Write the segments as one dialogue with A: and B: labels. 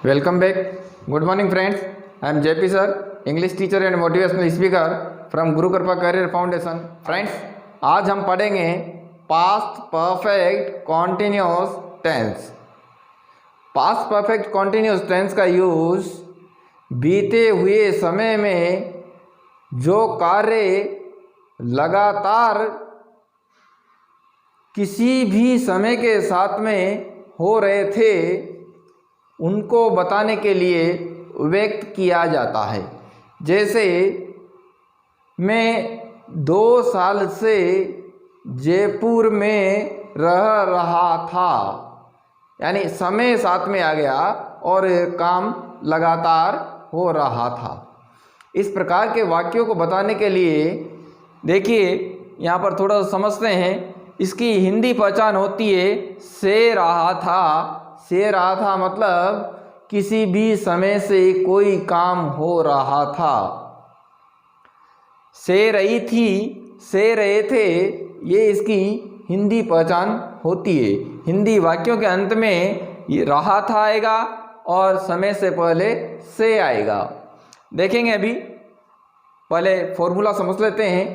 A: Welcome back. Good morning, friends. I am JP sir, English teacher and motivational speaker from Guru Kripa Career Foundation. Friends, आज हम पढ़ेंगे past perfect continuous tense. Past perfect continuous tense का use बीते हुए समय में जो कार्य लगातार किसी भी समय के साथ में हो रहे थे उनको बताने के लिए व्यक्त किया जाता है। जैसे मैं 2 साल से जयपुर में रह रहा था, यानी समय साथ में आ गया और काम लगातार हो रहा था। इस प्रकार के वाक्यों को बताने के लिए देखिए यहाँ पर थोड़ा सा समझते हैं। इसकी हिंदी पहचान होती है से रहा था। से रहा था मतलब किसी भी समय से कोई काम हो रहा था। से रही थी, से रहे थे, ये इसकी हिंदी पहचान होती है। हिंदी वाक्यों के अंत में ये रहा था आएगा और समय से पहले से आएगा। देखेंगे अभी, पहले फॉर्मूला समझ लेते हैं।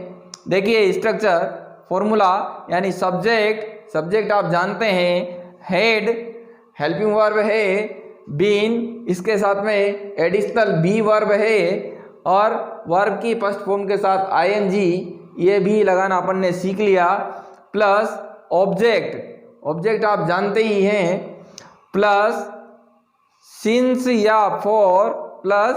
A: देखिए स्ट्रक्चर फॉर्मूला, यानी सब्जेक्ट आप जानते हैं, हेड हेल्पिंग वर्ब है, बीन इसके साथ में एडिशनल बी वर्ब है और वर्ब की फर्स्ट फॉर्म के साथ आईएनजी ये भी लगाना अपन ने सीख लिया। प्लस ऑब्जेक्ट आप जानते ही हैं, प्लस सिंस या फॉर प्लस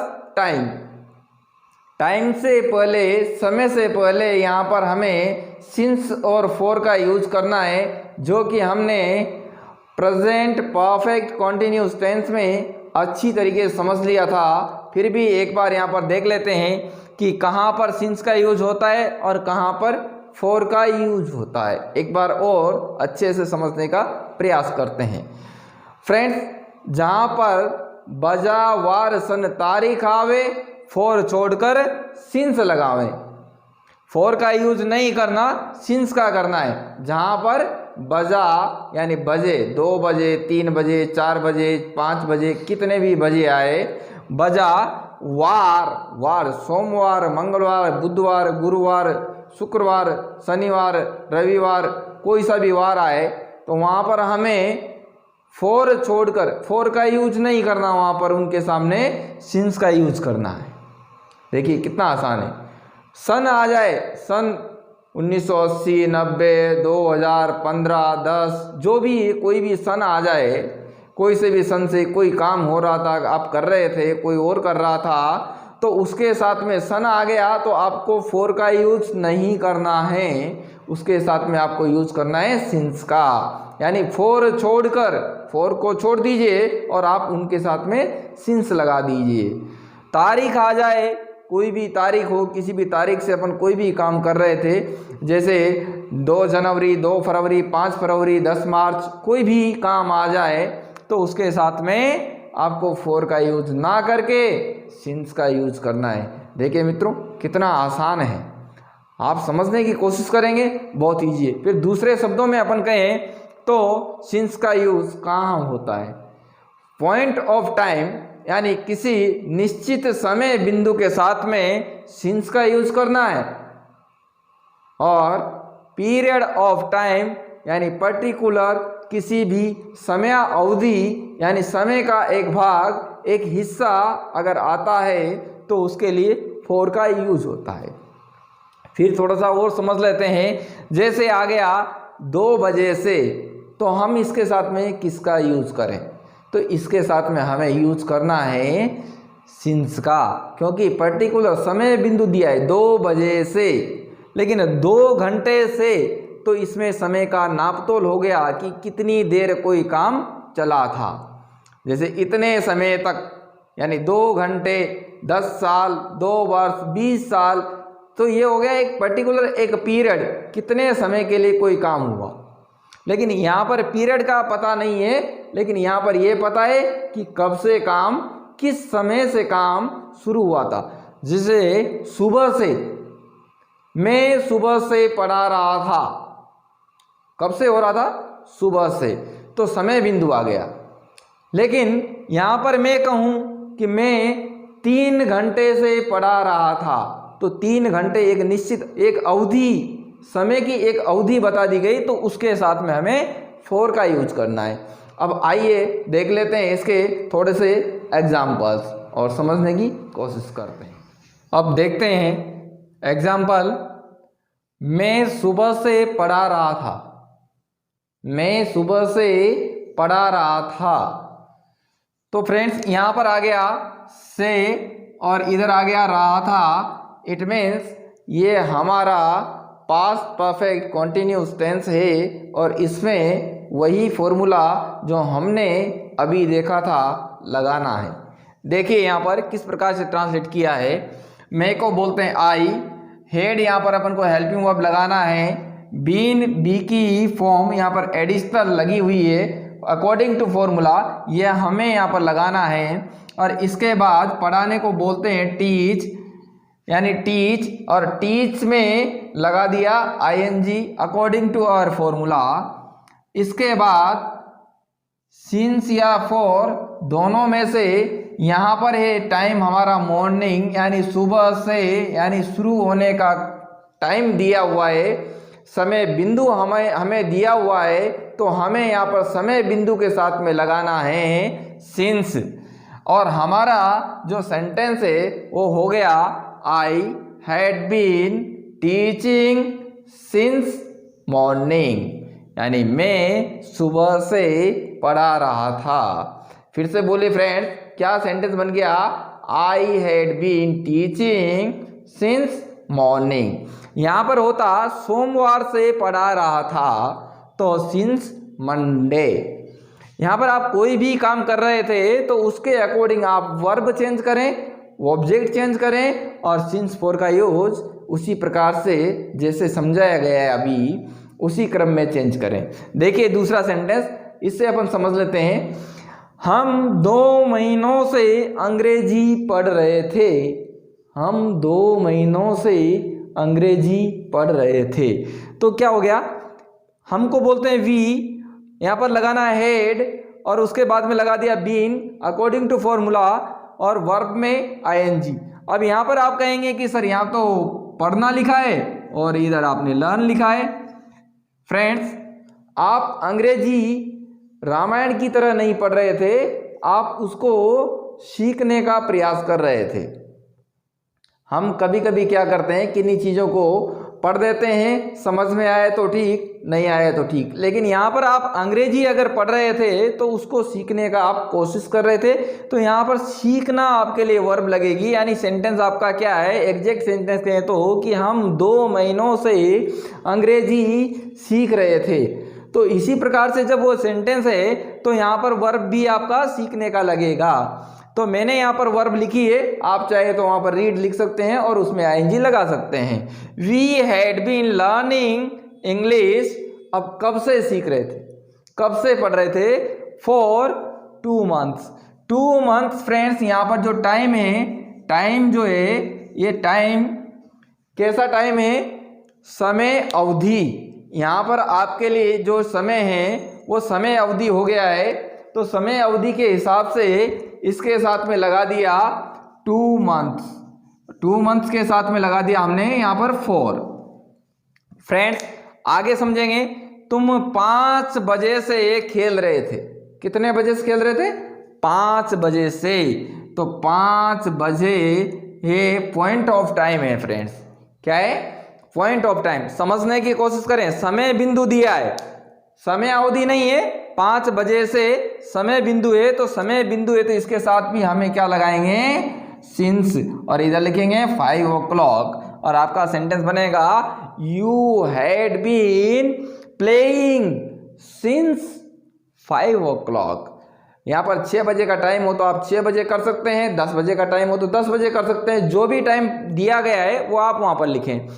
A: टाइम से पहले, समय से पहले यहाँ पर हमें सिंस और फॉर का यूज करना है, जो कि हमने प्रेजेंट परफेक्ट कॉन्टिन्यूस टेंस में अच्छी तरीके से समझ लिया था। फिर भी एक बार यहाँ पर देख लेते हैं कि कहाँ पर सिंस का यूज होता है और कहाँ पर फॉर का यूज होता है। एक बार और अच्छे से समझने का प्रयास करते हैं। फ्रेंड्स, जहाँ पर बजा वार सन तारीख आवे, फॉर छोड़कर सिंस लगावें। फॉर का यूज नहीं करना, सिंस का करना है। जहाँ पर बजा यानी बजे, 2 बजे, 3 बजे, 4 बजे, 5 बजे, कितने भी बजे आए। बजा वार सोमवार, मंगलवार, बुधवार, गुरुवार, शुक्रवार, शनिवार, रविवार, कोई सा भी वार आए तो वहाँ पर हमें फॉर छोड़कर, फॉर का यूज नहीं करना, वहाँ पर उनके सामने सिंस का यूज करना है। देखिए कितना आसान है। सन आ जाए, सन 1980, 90, 2015, 10, जो भी कोई भी सन आ जाए, कोई से भी सन से कोई काम हो रहा था, आप कर रहे थे, कोई और कर रहा था, तो उसके साथ में सन आ गया तो आपको फॉर का यूज नहीं करना है, उसके साथ में आपको यूज करना है सिंस का। यानी फॉर छोड़कर, फॉर को छोड़ दीजिए और आप उनके साथ में सिंस लगा दीजिए। तारीख आ जाए, कोई भी तारीख हो, किसी भी तारीख से अपन कोई भी काम कर रहे थे, जैसे 2 जनवरी, 2 फरवरी, 5 फरवरी, 10 मार्च, कोई भी काम आ जाए तो उसके साथ में आपको फॉर का यूज ना करके सिंस का यूज करना है। देखिए मित्रों कितना आसान है, आप समझने की कोशिश करेंगे, बहुत ईजी है। फिर दूसरे शब्दों में अपन कहें तो सिंस का यूज कहाँ होता है? पॉइंट ऑफ टाइम, यानी किसी निश्चित समय बिंदु के साथ में सिंस का यूज करना है। और पीरियड ऑफ टाइम, यानी पर्टिकुलर किसी भी समय अवधि, यानी समय का एक भाग, एक हिस्सा अगर आता है तो उसके लिए फॉर का यूज होता है। फिर थोड़ा सा और समझ लेते हैं। जैसे आ गया 2 बजे से, तो हम इसके साथ में किसका यूज करें? तो इसके साथ में हमें यूज करना है सिंस का, क्योंकि पर्टिकुलर समय बिंदु दिया है 2 बजे से, लेकिन 2 घंटे से तो इसमें समय का नापतोल हो गया कि कितनी देर कोई काम चला था। जैसे इतने समय तक, यानी 2 घंटे, 10 साल, 2 वर्ष, 20 साल, तो ये हो गया एक पर्टिकुलर एक पीरियड, कितने समय के लिए कोई काम हुआ। लेकिन यहाँ पर पीरियड का पता नहीं है, लेकिन यहाँ पर यह पता है कि कब से काम, किस समय से काम शुरू हुआ था। जैसे सुबह से, मैं सुबह से पढ़ा रहा था, कब से हो रहा था? सुबह से, तो समय बिंदु आ गया। लेकिन यहाँ पर मैं कहूँ कि मैं 3 घंटे से पढ़ा रहा था, तो 3 घंटे एक निश्चित एक अवधि, समय की एक अवधि बता दी गई, तो उसके साथ में हमें फॉर का यूज करना है। अब आइए देख लेते हैं इसके थोड़े से एग्जाम्पल्स और समझने की कोशिश करते हैं। अब देखते हैं एग्जाम्पल। मैं सुबह से पढ़ा रहा था। मैं सुबह से पढ़ा रहा था। तो फ्रेंड्स यहाँ पर आ गया से और इधर आ गया रहा था। इट मीन्स ये हमारा पास्ट परफेक्ट कॉन्टिन्यूस टेंस है और इसमें वही फॉर्मूला जो हमने अभी देखा था लगाना है। देखिए यहाँ पर किस प्रकार से ट्रांसलेट किया है। मैं को बोलते हैं आई, हेड यहाँ पर अपन को हेल्पिंग वर्ब लगाना है, बीन बी की फॉर्म यहाँ पर एडिशनल लगी हुई है अकॉर्डिंग टू फॉर्मूला, ये हमें यहाँ पर लगाना है। और इसके बाद पढ़ाने को बोलते हैं टीच, यानी टीच, और टीच में लगा दिया ING according to our formula. इसके बाद सिंस या फॉर दोनों में से यहाँ पर है टाइम हमारा मॉर्निंग, यानी सुबह से, यानी शुरू होने का टाइम दिया हुआ है, समय बिंदु हमें दिया हुआ है, तो हमें यहाँ पर समय बिंदु के साथ में लगाना है सिंस। और हमारा जो सेंटेंस है वो हो गया I had been teaching since morning, यानी मैं सुबह से पढ़ा रहा था। फिर से बोले फ्रेंड्स, क्या सेंटेंस बन गया? I had been teaching since morning. यहाँ पर होता सोमवार से पढ़ा रहा था, तो सिंस मंडे। यहाँ पर आप कोई भी काम कर रहे थे तो उसके अकॉर्डिंग आप वर्ब चेंज करें, ऑब्जेक्ट चेंज करें और सिंस फॉर का यूज उसी प्रकार से जैसे समझाया गया है अभी उसी क्रम में चेंज करें। देखिए दूसरा सेंटेंस, इससे अपन समझ लेते हैं। हम 2 महीनों से अंग्रेजी पढ़ रहे थे। हम 2 महीनों से अंग्रेजी पढ़ रहे थे। तो क्या हो गया? हमको बोलते हैं वी, यहाँ पर लगाना है हेड और उसके बाद में लगा दिया बीन अकॉर्डिंग टू फॉर्मूला और वर्ब में आईएनजी। अब यहाँ पर आप कहेंगे कि सर यहाँ तो पढ़ना लिखा है और इधर आपने लर्न लिखा है। फ्रेंड्स, आप अंग्रेजी रामायण की तरह नहीं पढ़ रहे थे, आप उसको सीखने का प्रयास कर रहे थे। हम कभी कभी क्या करते हैं, किन्हीं चीज़ों को पढ़ देते हैं, समझ में आए तो ठीक, नहीं आए तो ठीक, लेकिन यहाँ पर आप अंग्रेजी अगर पढ़ रहे थे तो उसको सीखने का आप कोशिश कर रहे थे। तो यहाँ पर सीखना आपके लिए वर्ब लगेगी, यानी सेंटेंस आपका क्या है, एग्जैक्ट सेंटेंस कहें तो कि हम 2 महीनों से अंग्रेजी सीख रहे थे। तो इसी प्रकार से जब वो सेंटेंस है तो यहाँ पर वर्ब भी आपका सीखने का लगेगा। तो मैंने यहाँ पर वर्ब लिखी है, आप चाहे तो वहाँ पर रीड लिख सकते हैं और उसमें आईएनजी लगा सकते हैं। We had been learning English. अब कब से सीख रहे थे, कब से पढ़ रहे थे? For 2 months. 2 मंथ्स फ्रेंड्स, यहाँ पर जो टाइम है, टाइम जो है ये टाइम कैसा टाइम है? समय अवधि। यहाँ पर आपके लिए जो समय है वो समय अवधि हो गया है, तो समय अवधि के हिसाब से इसके साथ में लगा दिया 2 मंथ्स। 2 मंथ्स के साथ में लगा दिया हमने यहाँ पर 4। फ्रेंड्स आगे समझेंगे। तुम 5 बजे से खेल रहे थे। कितने बजे से खेल रहे थे? 5 बजे से। तो 5 बजे ये पॉइंट ऑफ टाइम है फ्रेंड्स। क्या है? Point of time. समझने की कोशिश करें, समय बिंदु दिया है, समय अवधि नहीं है। 5 बजे से समय बिंदु है, तो समय बिंदु है तो इसके साथ भी हमें क्या लगाएंगे? सिंस। और इधर लिखेंगे 5 o'clock और आपका सेंटेंस बनेगा you had been playing since 5 o'clock। यहाँ पर 6 बजे का टाइम हो तो आप 6 बजे कर सकते हैं, 10 बजे का टाइम हो तो 10 बजे कर सकते हैं। जो भी टाइम दिया गया है वो आप वहाँ पर लिखें।